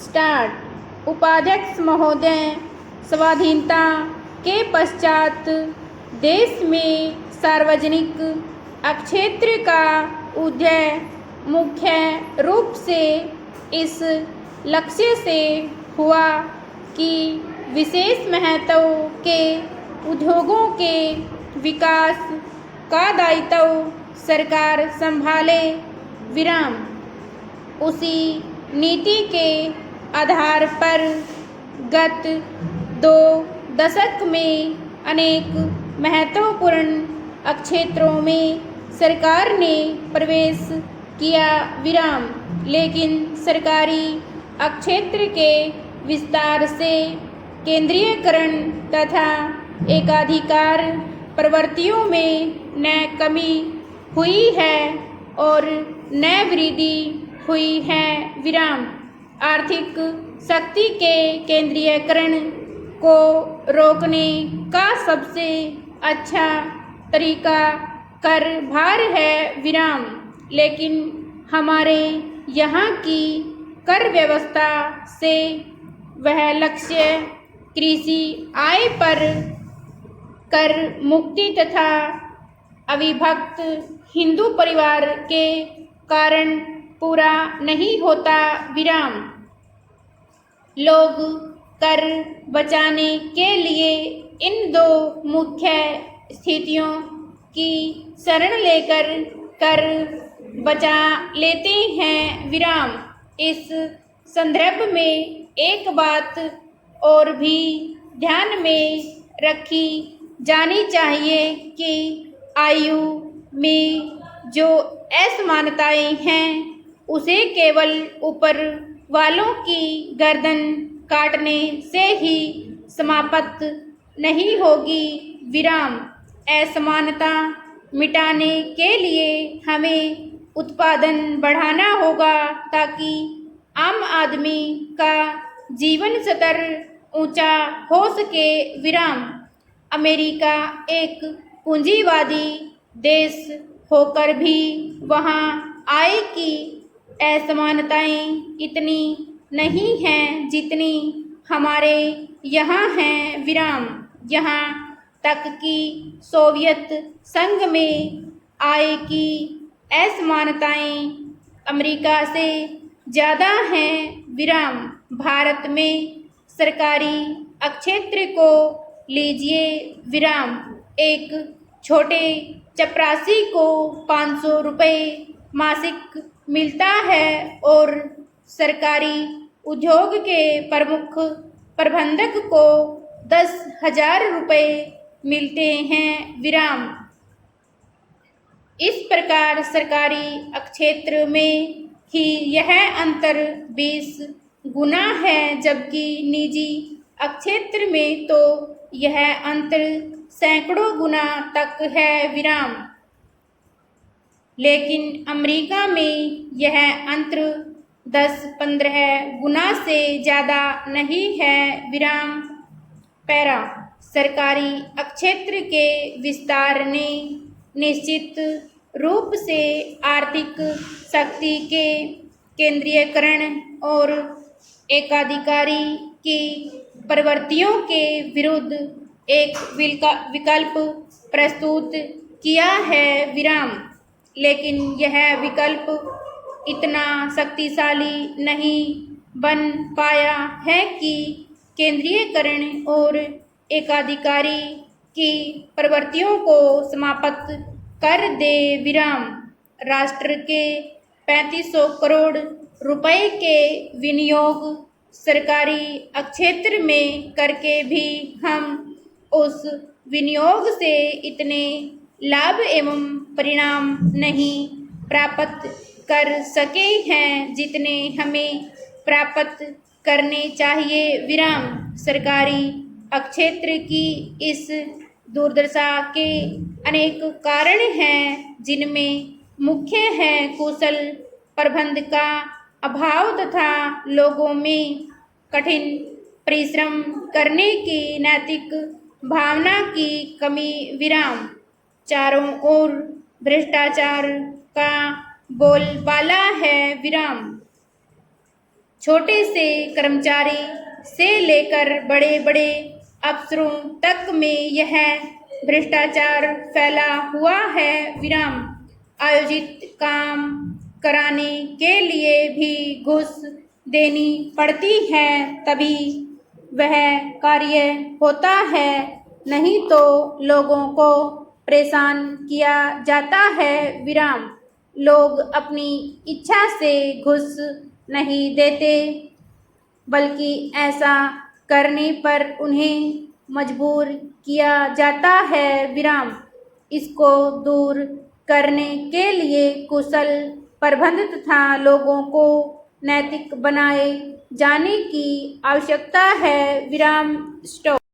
Start. उपाध्यक्ष महोदय, स्वाधीनता के पश्चात देश में सार्वजनिक क्षेत्र का उदय मुख्य रूप से इस लक्ष्य से हुआ कि विशेष महत्व के उद्योगों के विकास का दायित्व सरकार संभाले। विराम। उसी नीति के आधार पर गत 2 दशक में अनेक महत्वपूर्ण क्षेत्रों में सरकार ने प्रवेश किया। विराम। लेकिन सरकारी क्षेत्र के विस्तार से केंद्रीयकरण तथा एकाधिकार प्रवृत्तियों में न कमी हुई है और न वृद्धि हुई है। विराम। आर्थिक शक्ति के केंद्रीयकरण को रोकने का सबसे अच्छा तरीका कर भार है। विराम। लेकिन हमारे यहाँ की कर व्यवस्था से वह लक्ष्य कृषि आय पर कर मुक्ति तथा अविभक्त हिंदू परिवार के कारण पूरा नहीं होता। विराम। लोग कर बचाने के लिए इन 2 मुख्य स्थितियों की शरण लेकर कर बचा लेते हैं। विराम। इस संदर्भ में एक बात और भी ध्यान में रखी जानी चाहिए कि आयु में जो असमानताएं हैं उसे केवल ऊपर वालों की गर्दन काटने से ही समाप्त नहीं होगी। विराम। असमानता मिटाने के लिए हमें उत्पादन बढ़ाना होगा ताकि आम आदमी का जीवन स्तर ऊंचा हो सके। विराम। अमेरिका एक पूंजीवादी देश होकर भी वहाँ आय की असमानताएं इतनी नहीं हैं जितनी हमारे यहाँ हैं। विराम। यहाँ तक कि सोवियत संघ में आय की असमानताएं अमेरिका से ज़्यादा हैं। विराम। भारत में सरकारी क्षेत्र को लीजिए। विराम। एक छोटे चपरासी को 500 रुपये मासिक मिलता है और सरकारी उद्योग के प्रमुख प्रबंधक को 10,000 रुपये मिलते हैं। विराम। इस प्रकार सरकारी क्षेत्र में ही यह अंतर 20 गुना है, जबकि निजी क्षेत्र में तो यह अंतर सैकड़ों गुना तक है। विराम। लेकिन अमेरिका में यह अंतर 10-15 गुना से ज़्यादा नहीं है। विराम। पैरा। सरकारी क्षेत्र के विस्तार ने निश्चित रूप से आर्थिक शक्ति के केंद्रीयकरण और एकाधिकारी की प्रवृत्तियों के विरुद्ध एक विकल्प प्रस्तुत किया है। विराम। लेकिन यह विकल्प इतना शक्तिशाली नहीं बन पाया है कि केंद्रीयकरण और एकाधिकारी की प्रवृत्तियों को समाप्त कर दे। विराम। राष्ट्र के 3500 करोड़ रुपए के विनियोग सरकारी क्षेत्र में करके भी हम उस विनियोग से इतने लाभ एवं परिणाम नहीं प्राप्त कर सके हैं जितने हमें प्राप्त करने चाहिए। विराम। सरकारी क्षेत्र की इस दुर्दशा के अनेक कारण हैं, जिनमें मुख्य है कुशल प्रबंध का अभाव तथा लोगों में कठिन परिश्रम करने की नैतिक भावना की कमी। विराम। चारों ओर भ्रष्टाचार का बोलबाला है। विराम। छोटे से कर्मचारी से लेकर बड़े बड़े अफसरों तक में यह भ्रष्टाचार फैला हुआ है। विराम। आयोजित काम कराने के लिए भी घूस देनी पड़ती है, तभी वह कार्य होता है, नहीं तो लोगों को परेशान किया जाता है। विराम। लोग अपनी इच्छा से घूस नहीं देते, बल्कि ऐसा करने पर उन्हें मजबूर किया जाता है। विराम। इसको दूर करने के लिए कुशल प्रबंध तथा लोगों को नैतिक बनाए जाने की आवश्यकता है। विराम। स्टॉप।